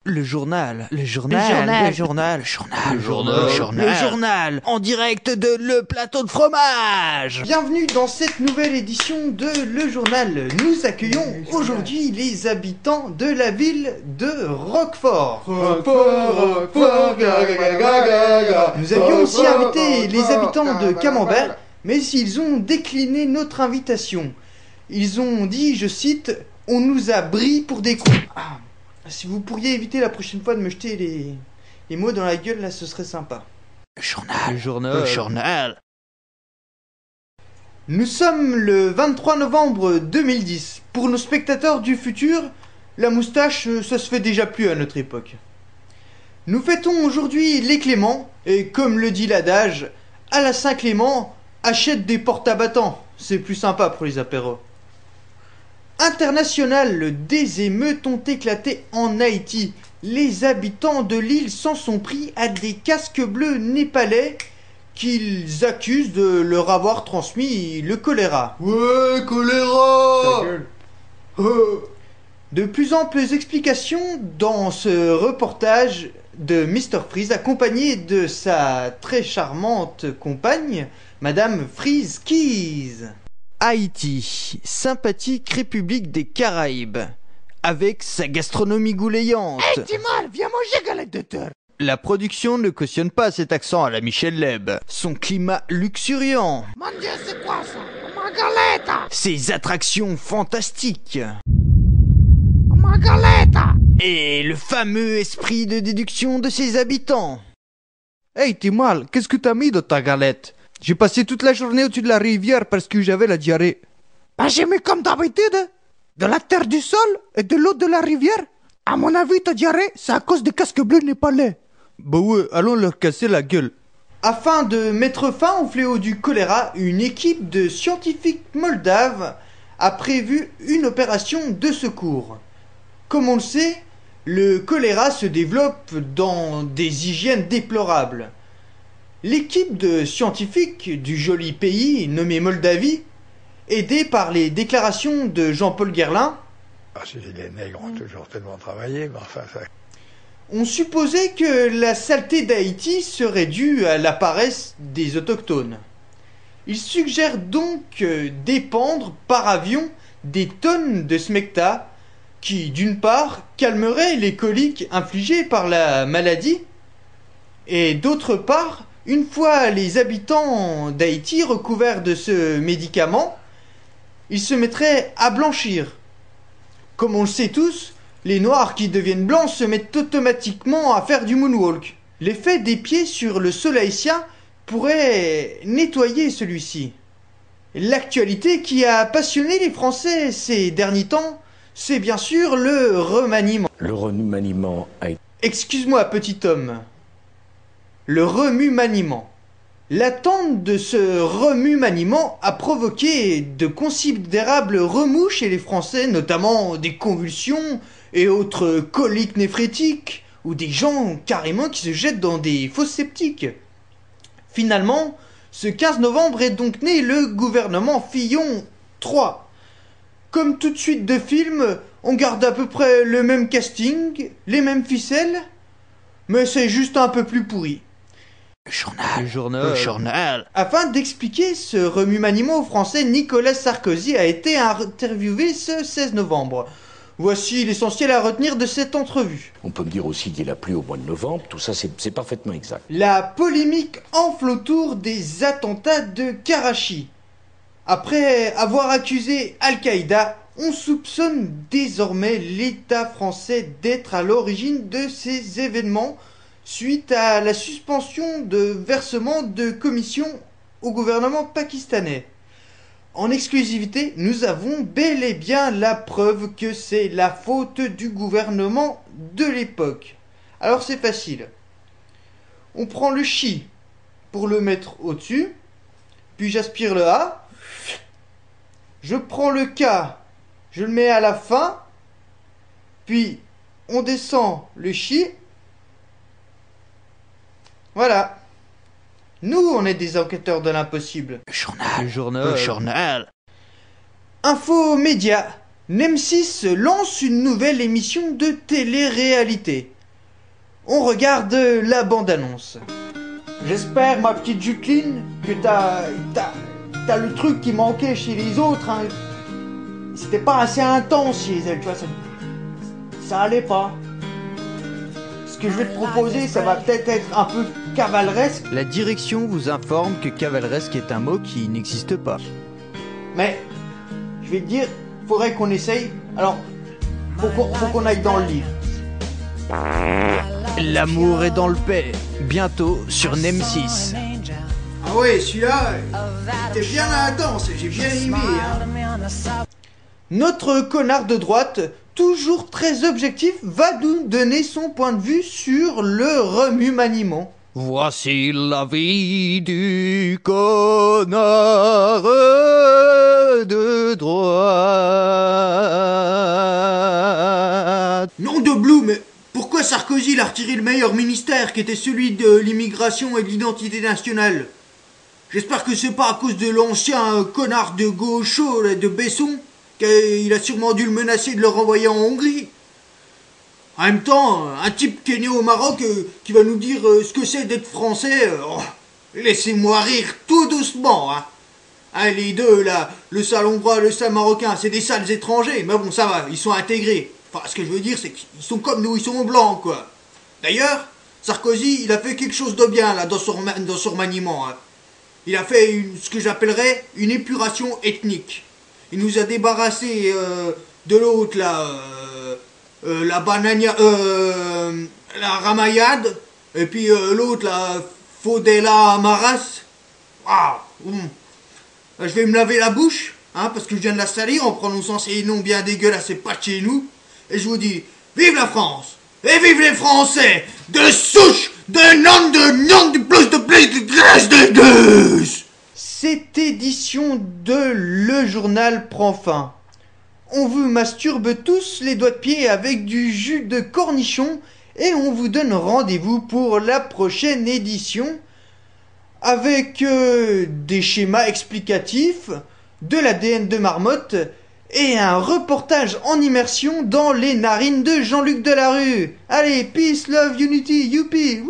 Le journal, en direct de Le Plateau de Fromage. Bienvenue dans cette nouvelle édition de Le Journal. Nous accueillons aujourd'hui les habitants de la ville de Roquefort. Nous avions aussi invité les habitants de Camembert, mais ils ont décliné notre invitation. Ils ont dit, je cite, « On nous a bris pour des cons ». Si vous pourriez éviter la prochaine fois de me jeter les mots dans la gueule, là, ce serait sympa. Le journal. Nous sommes le 23 novembre 2010. Pour nos spectateurs du futur, la moustache, ça se fait déjà plus à notre époque. Nous fêtons aujourd'hui les Cléments, et comme le dit l'adage, à la Saint-Clément, achète des porte-abattants, c'est plus sympa pour les apéros. International, des émeutes ont éclaté en Haïti. Les habitants de l'île s'en sont pris à des casques bleus népalais qu'ils accusent de leur avoir transmis le choléra. Ouais, choléra! De plus amples explications dans ce reportage de Mr. Freeze, accompagné de sa très charmante compagne, Madame Freeze Keys. Haïti, sympathique république des Caraïbes, avec sa gastronomie goulayante. Hey Timal, viens manger galette de terre. La production ne cautionne pas cet accent à la Michel Leb. Son climat luxuriant. Mon Dieu, c'est quoi ça? Ma galette! Ses attractions fantastiques. Ma galette! Et le fameux esprit de déduction de ses habitants. Hey Timal, qu'est-ce que t'as mis dans ta galette? J'ai passé toute la journée au-dessus de la rivière parce que j'avais la diarrhée. Ben j'ai mis comme d'habitude, de la terre du sol et de l'eau de la rivière. À mon avis, ta diarrhée, c'est à cause des casques bleus népalais. Bah ouais, allons leur casser la gueule. Afin de mettre fin au fléau du choléra, une équipe de scientifiques moldaves a prévu une opération de secours. Comme on le sait, le choléra se développe dans des hygiènes déplorables. L'équipe de scientifiques du joli pays nommé Moldavie, aidée par les déclarations de Jean-Paul Guerlain, les nègres ont toujours tellement travaillé, mais enfin ça... ont supposé que la saleté d'Haïti serait due à la paresse des autochtones. Ils suggèrent donc d'épandre par avion des tonnes de smecta qui, d'une part, calmeraient les coliques infligées par la maladie, et d'autre part, une fois les habitants d'Haïti recouverts de ce médicament, ils se mettraient à blanchir. Comme on le sait tous, les noirs qui deviennent blancs se mettent automatiquement à faire du moonwalk. L'effet des pieds sur le sol haïtien pourrait nettoyer celui-ci. L'actualité qui a passionné les Français ces derniers temps, c'est bien sûr le remaniement. Le remaniement a été... Excuse-moi, petit homme. Le remue-maniement. L'attente de ce remue-maniement a provoqué de considérables remous chez les Français, notamment des convulsions et autres coliques néphrétiques, ou des gens carrément qui se jettent dans des fosses septiques. Finalement, ce 15 novembre est donc né le gouvernement Fillon III. Comme toute suite de films, on garde à peu près le même casting, les mêmes ficelles, mais c'est juste un peu plus pourri. Le journal. Afin d'expliquer ce remue-maniement aux Français, Nicolas Sarkozy a été interviewé ce 16 novembre. Voici l'essentiel à retenir de cette entrevue. On peut me dire aussi qu'il a plu au mois de novembre, tout ça c'est parfaitement exact. La polémique enfle autour des attentats de Karachi. Après avoir accusé Al-Qaïda, on soupçonne désormais l'État français d'être à l'origine de ces événements, suite à la suspension de versement de commissions au gouvernement pakistanais. En exclusivité, nous avons bel et bien la preuve que c'est la faute du gouvernement de l'époque. Alors c'est facile. On prend le chi pour le mettre au-dessus, puis j'aspire le A. Je prends le K, je le mets à la fin, puis on descend le chi. Voilà. Nous, on est des enquêteurs de l'impossible. Le journal. Info média. M6 lance une nouvelle émission de télé-réalité. On regarde la bande-annonce. J'espère, ma petite Juteline, que t'as le truc qui manquait chez les autres. Hein. C'était pas assez intense chez elle, tu vois, ça allait pas. Ce que je vais te proposer, ça va peut-être être un peu cavaleresque. La direction vous informe que cavaleresque est un mot qui n'existe pas. Mais, je vais te dire, faudrait qu'on essaye. Alors, faut qu'on aille dans le livre. L'amour est dans le paix, bientôt sur NEM6. Ah ouais, celui-là, il était bien intense, j'ai bien aimé. Hein. Notre connard de droite, toujours très objectif, va nous donner son point de vue sur le remue-maniement. Voici la vie du connard de droite. Nom de Blue, mais pourquoi Sarkozy il a retiré le meilleur ministère qui était celui de l'immigration et de l'identité nationale? J'espère que c'est pas à cause de l'ancien connard de gaucho de Besson qu'il a sûrement dû le menacer de le renvoyer en Hongrie. En même temps, un type qui est né au Maroc qui va nous dire ce que c'est d'être français, laissez-moi rire tout doucement. Hein, les deux, là, le sale hongrois, le sale marocain, c'est des sales étrangers, mais bon, ça va, ils sont intégrés. Enfin, ce que je veux dire, c'est qu'ils sont comme nous, ils sont blancs, quoi. D'ailleurs, Sarkozy, il a fait quelque chose de bien, là, dans son remaniement. Hein. Il a fait ce que j'appellerais une épuration ethnique. Il nous a débarrassé de l'autre, là... la banania, la Ramayad, et puis l'autre, la Faudela Amaras. Ah, je vais me laver la bouche, hein, parce que je viens de la salir en prononçant ces noms bien dégueulasses et pas de chez nous. Et je vous dis, vive la France, et vive les Français, de souche, de nom, de plus, de grâce de Dieu. Cette édition de Le Journal prend fin. On vous masturbe tous les doigts de pied avec du jus de cornichon et on vous donne rendez-vous pour la prochaine édition avec des schémas explicatifs, de l'ADN de marmotte et un reportage en immersion dans les narines de Jean-Luc Delarue. Allez, peace, love, unity, youpi.